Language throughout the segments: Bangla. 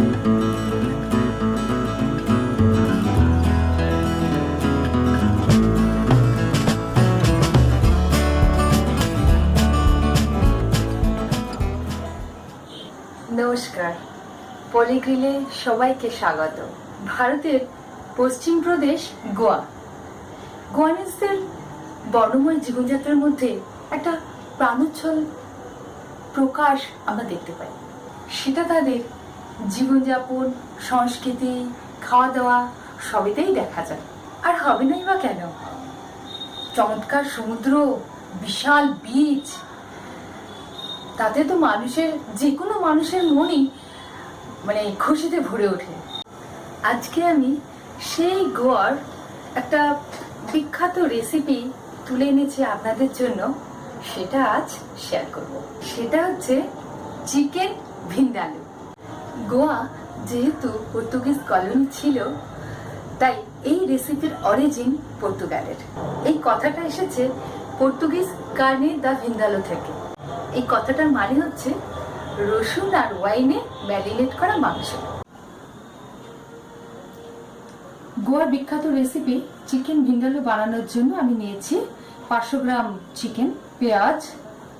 নমস্কার, পলিগ্রিলে সবাইকে স্বাগত। ভারতের পশ্চিম প্রদেশ গোয়া। গোয়ানিজদের বর্ণময় জীবনযাত্রার মধ্যে একটা প্রাণোচ্ছল প্রকাশ আমরা দেখতে পাই। সেটা তাদের জীবনযাপন, সংস্কৃতি, খাওয়া দাওয়া সবেতেই দেখা যায়। আর হবে নাই বা কেন? চমৎকার সমুদ্র, বিশাল বিচ, তাতে তো মানুষের, যে কোনো মানুষের মনই খুশিতে ভরে ওঠে। আজকে আমি সেই গোয়ার একটা বিখ্যাত রেসিপি তুলে এনেছি আপনাদের জন্য, সেটা আজ শেয়ার করব। সেটা হচ্ছে চিকেন ভিন্দালু। গোয়া যেহেতু পর্তুগিজ কলোনি ছিল, তাই এই রেসিপির অরিজিন পর্তুগালের। এই কথাটা এসেছে পর্তুগিজ কার্নে দা ভিন্দালো থেকে। এই কথাটার মানে হচ্ছে রসুন আর ওয়াইনে ম্যারিনেট করা মাংস। গোয়ার বিখ্যাত রেসিপি চিকেন ভিন্দালু বানানোর জন্য আমি নিয়েছি 500 গ্রাম চিকেন, পেঁয়াজ,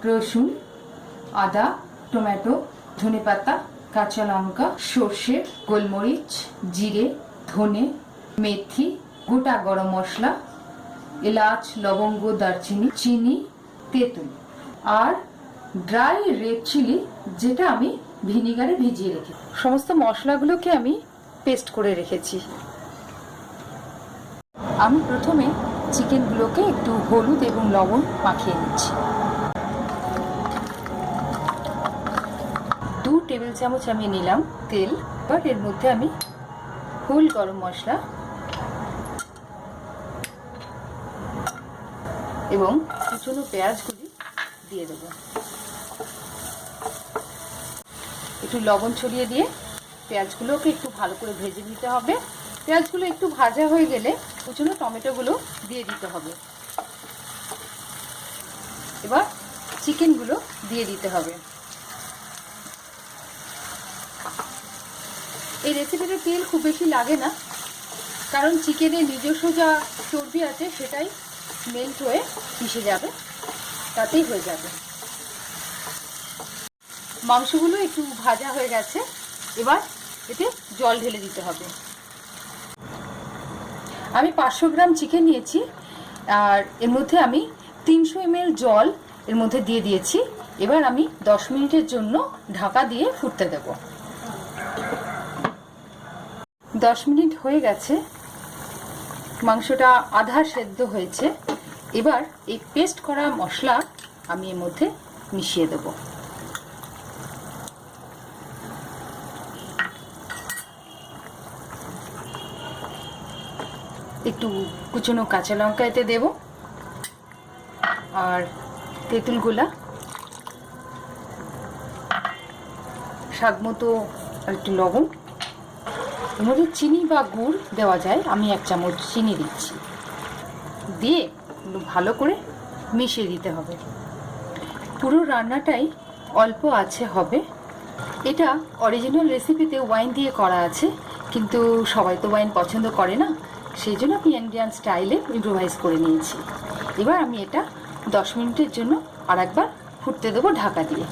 রসুন, আদা, টমেটো, ধনেপাতা, কাঁচা লঙ্কা, সর্ষে, গোলমরিচ, জিরে, ধনে, মেথি, গোটা গরম মশলা, এলাচ, লবঙ্গ, দারচিনি, চিনি, তেঁতুল আর ড্রাই রেড চিলি, যেটা আমি ভিনিগারে ভিজিয়ে রেখেছি। সমস্ত মশলাগুলোকে আমি পেস্ট করে রেখেছি। আমি প্রথমে চিকেনগুলোকে একটু হলুদ এবং লবণ মাখিয়ে নিচ্ছি। 2 টেবিল চামচ আমি নিলাম তেল। এবার এর মধ্যে আমি হোল গরম মশলা এবং কুচনো পেঁয়াজগুলি দিয়ে দেবো। একটু লবণ ছড়িয়ে দিয়ে পেঁয়াজগুলোকে একটু ভালো করে ভেজে নিতে হবে। পেঁয়াজগুলো একটু ভাজা হয়ে গেলে কুচনো টমেটোগুলো দিয়ে দিতে হবে। এবার চিকেনগুলো দিয়ে দিতে হবে। এই রেসিপিতে তেল খুব বেশি লাগে না, কারণ চিকেনের নিজস্ব যা চর্বি আছে সেটাই মেল্ট হয়ে মিশে যাবে, তাতেই হয়ে যাবে। মাংসগুলো একটু ভাজা হয়ে গেছে, এবার এতে জল ঢেলে দিতে হবে। আমি 500 গ্রাম চিকেন নিয়েছি আর এর মধ্যে আমি 300 ml জল এর মধ্যে দিয়ে দিয়েছি। এবার আমি 10 মিনিটের জন্য ঢাকা দিয়ে ফুটতে দেব। 10 মিনিট হয়ে গেছে, মাংসটা আধা সেদ্ধ হয়েছে। এবার এই পেস্ট করা মশলা আমি এর মধ্যে মিশিয়ে দেব। একটু কুচনো কাঁচা লঙ্কা এতে দেব আর তেঁতুল গোলা, স্বাদ মতো আর একটু লবণ। এর মধ্যে চিনি বা গুড় দেওয়া যায়, আমি 1 চামচ চিনি দিচ্ছি। দিয়ে ভালো করে মিশিয়ে দিতে হবে। পুরো রান্নাটাই অল্প আছে হবে। এটা অরিজিনাল রেসিপিতে ওয়াইন দিয়ে করা আছে, কিন্তু সবাই তো ওয়াইন পছন্দ করে না, সেই জন্য আমি ইন্ডিয়ান স্টাইলে ইম্প্রোভাইজ করে নিয়েছি। এবার আমি এটা 10 মিনিটের জন্য আর একবার ফুটতে দেবো ঢাকা দিয়ে।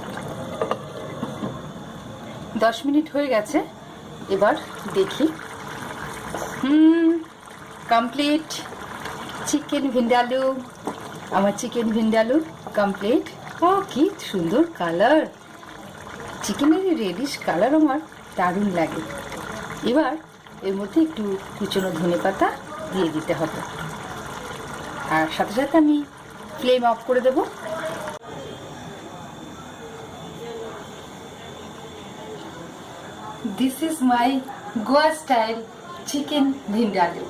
10 মিনিট হয়ে গেছে, এবার দেখি। Complete chicken vindaloo. আমার চিকেন ভিন্দালু কমপ্লিট। ও কি সুন্দর কালার! চিকেনের রেডিশ কালার আমার দারুণ লাগে। এবার এর মধ্যে একটু কুচনো ধনেপাতা দিয়ে দিতে হবে আর সাথে সাথে আমি ফ্লেম অফ করে দেব। This is my Goa style chicken vindaloo.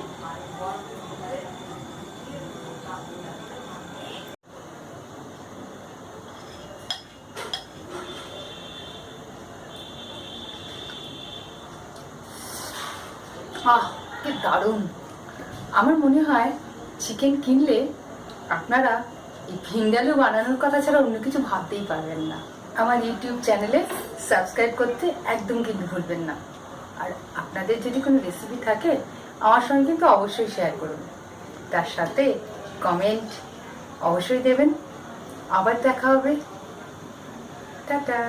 কি দারুণ! আমার মনে হয় চিকেন কিনলে আপনারা এই ভিন্দালু বানানোর কথা ছাড়া অন্য কিছু ভাবতেই পারবেন না। আমার ইউটিউব চ্যানেলে সাবস্ক্রাইব করতে একদম কিন্তু ভুলবেন না। আর আপনাদের যদি কোনো রেসিপি থাকে আমার সঙ্গে কিন্তু অবশ্যই শেয়ার করুন, তার সাথে কমেন্ট অবশ্যই দেবেন। আবার দেখা হবে, টাটা।